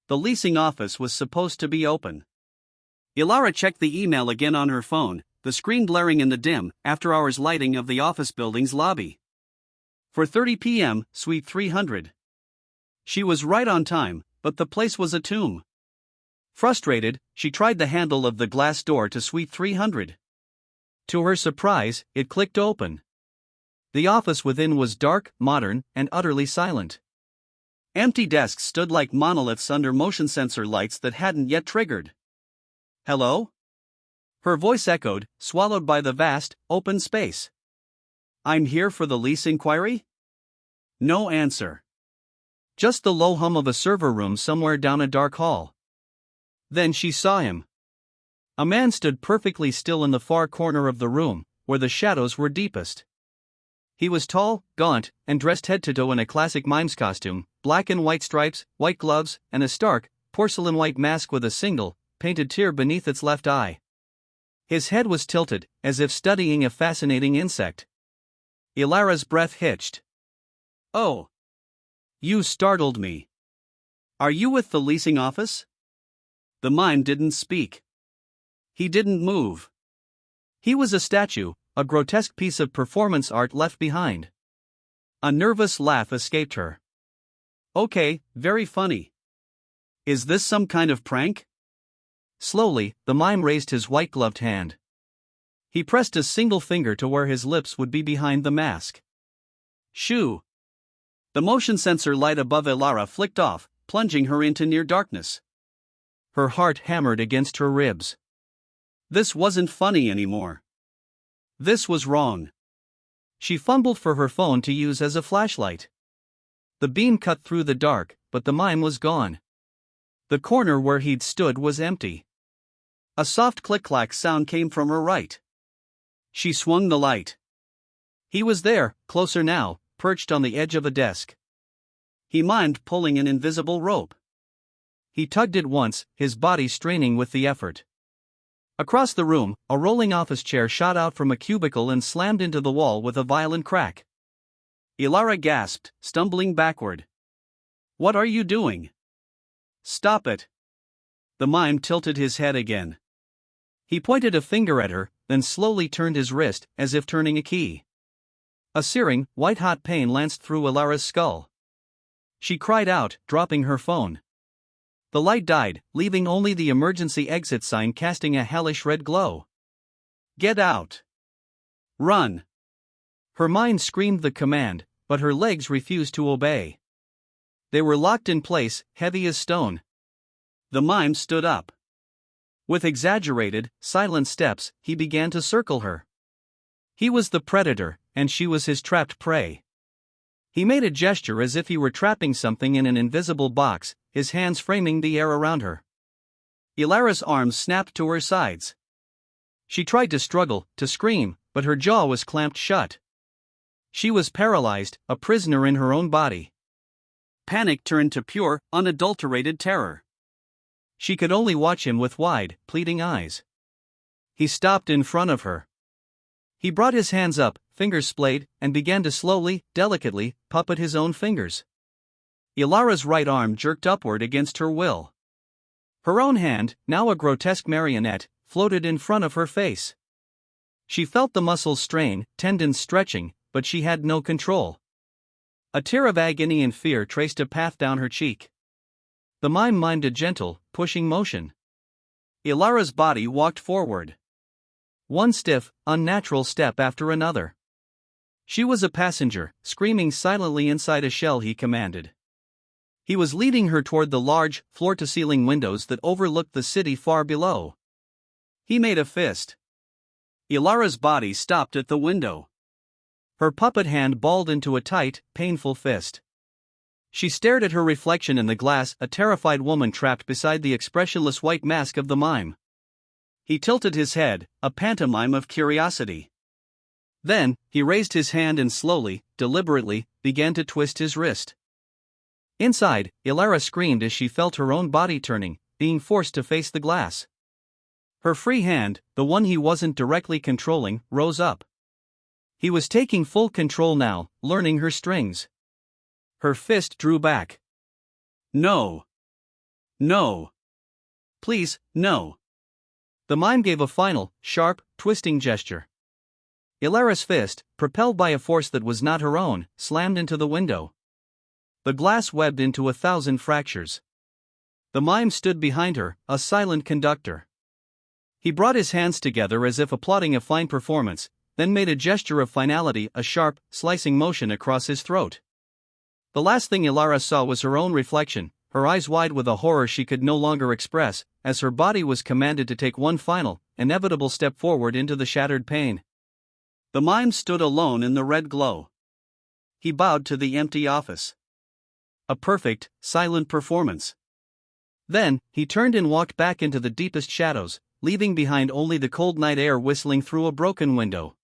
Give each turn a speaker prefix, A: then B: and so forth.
A: the leasing office was supposed to be open. Ilara checked the email again on her phone, the screen blaring in the dim, after-hours lighting of the office building's lobby. 4:30 p.m., Suite 300. She was right on time, but the place was a tomb. Frustrated, she tried the handle of the glass door to Suite 300. To her surprise, it clicked open. The office within was dark, modern, and utterly silent. Empty desks stood like monoliths under motion sensor lights that hadn't yet triggered. "Hello?" Her voice echoed, swallowed by the vast, open space. "I'm here for the lease inquiry?" No answer. Just the low hum of a server room somewhere down a dark hall. Then she saw him. A man stood perfectly still in the far corner of the room, where the shadows were deepest. He was tall, gaunt, and dressed head to toe in a classic Mime's costume, black and white stripes, white gloves, and a stark, porcelain white mask with a single, painted tear beneath its left eye. His head was tilted, as if studying a fascinating insect. Ilara's breath hitched. "Oh. You startled me. Are you with the leasing office?" The mime didn't speak. He didn't move. He was a statue, a grotesque piece of performance art left behind. A nervous laugh escaped her. "Okay, very funny. Is this some kind of prank?" Slowly, the mime raised his white-gloved hand. He pressed a single finger to where his lips would be behind the mask. Shoo! The motion sensor light above Ilara flicked off, plunging her into near darkness. Her heart hammered against her ribs. This wasn't funny anymore. This was wrong. She fumbled for her phone to use as a flashlight. The beam cut through the dark, but the mime was gone. The corner where he'd stood was empty. A soft click-clack sound came from her right. She swung the light. He was there, closer now, perched on the edge of a desk. He mimed pulling an invisible rope. He tugged it once, his body straining with the effort. Across the room, a rolling office chair shot out from a cubicle and slammed into the wall with a violent crack. Ilara gasped, stumbling backward. "What are you doing?" "Stop it." The mime tilted his head again. He pointed a finger at her, then slowly turned his wrist, as if turning a key. A searing, white-hot pain lanced through Ilara's skull. She cried out, dropping her phone. The light died, leaving only the emergency exit sign casting a hellish red glow. "Get out! Run!" Her mind screamed the command, but her legs refused to obey. They were locked in place, heavy as stone. The mime stood up. With exaggerated, silent steps, he began to circle her. He was the predator, and she was his trapped prey. He made a gesture as if he were trapping something in an invisible box, his hands framing the air around her. Ilara's arms snapped to her sides. She tried to struggle, to scream, but her jaw was clamped shut. She was paralyzed, a prisoner in her own body. Panic turned to pure, unadulterated terror. She could only watch him with wide, pleading eyes. He stopped in front of her. He brought his hands up, fingers splayed, and began to slowly, delicately, puppet his own fingers. Ilara's right arm jerked upward against her will. Her own hand, now a grotesque marionette, floated in front of her face. She felt the muscles strain, tendons stretching, but she had no control. A tear of agony and fear traced a path down her cheek. The mime mimed a gentle, pushing motion. Ilara's body walked forward. One stiff, unnatural step after another. She was a passenger, screaming silently inside a shell he commanded. He was leading her toward the large, floor-to-ceiling windows that overlooked the city far below. He made a fist. Ilara's body stopped at the window. Her puppet hand balled into a tight, painful fist. She stared at her reflection in the glass, a terrified woman trapped beside the expressionless white mask of the mime. He tilted his head, a pantomime of curiosity. Then, he raised his hand and slowly, deliberately, began to twist his wrist. Inside, Ilara screamed as she felt her own body turning, being forced to face the glass. Her free hand, the one he wasn't directly controlling, rose up. He was taking full control now, learning her strings. Her fist drew back. "No. No. Please, no. The mime gave a final, sharp, twisting gesture. Ilara's fist, propelled by a force that was not her own, slammed into the window. The glass webbed into 1,000 fractures. The mime stood behind her, a silent conductor. He brought his hands together as if applauding a fine performance, then made a gesture of finality, a sharp, slicing motion across his throat. The last thing Ilara saw was her own reflection, her eyes wide with a horror she could no longer express, as her body was commanded to take one final, inevitable step forward into the shattered pane. The mime stood alone in the red glow. He bowed to the empty office. A perfect, silent performance. Then, he turned and walked back into the deepest shadows, leaving behind only the cold night air whistling through a broken window.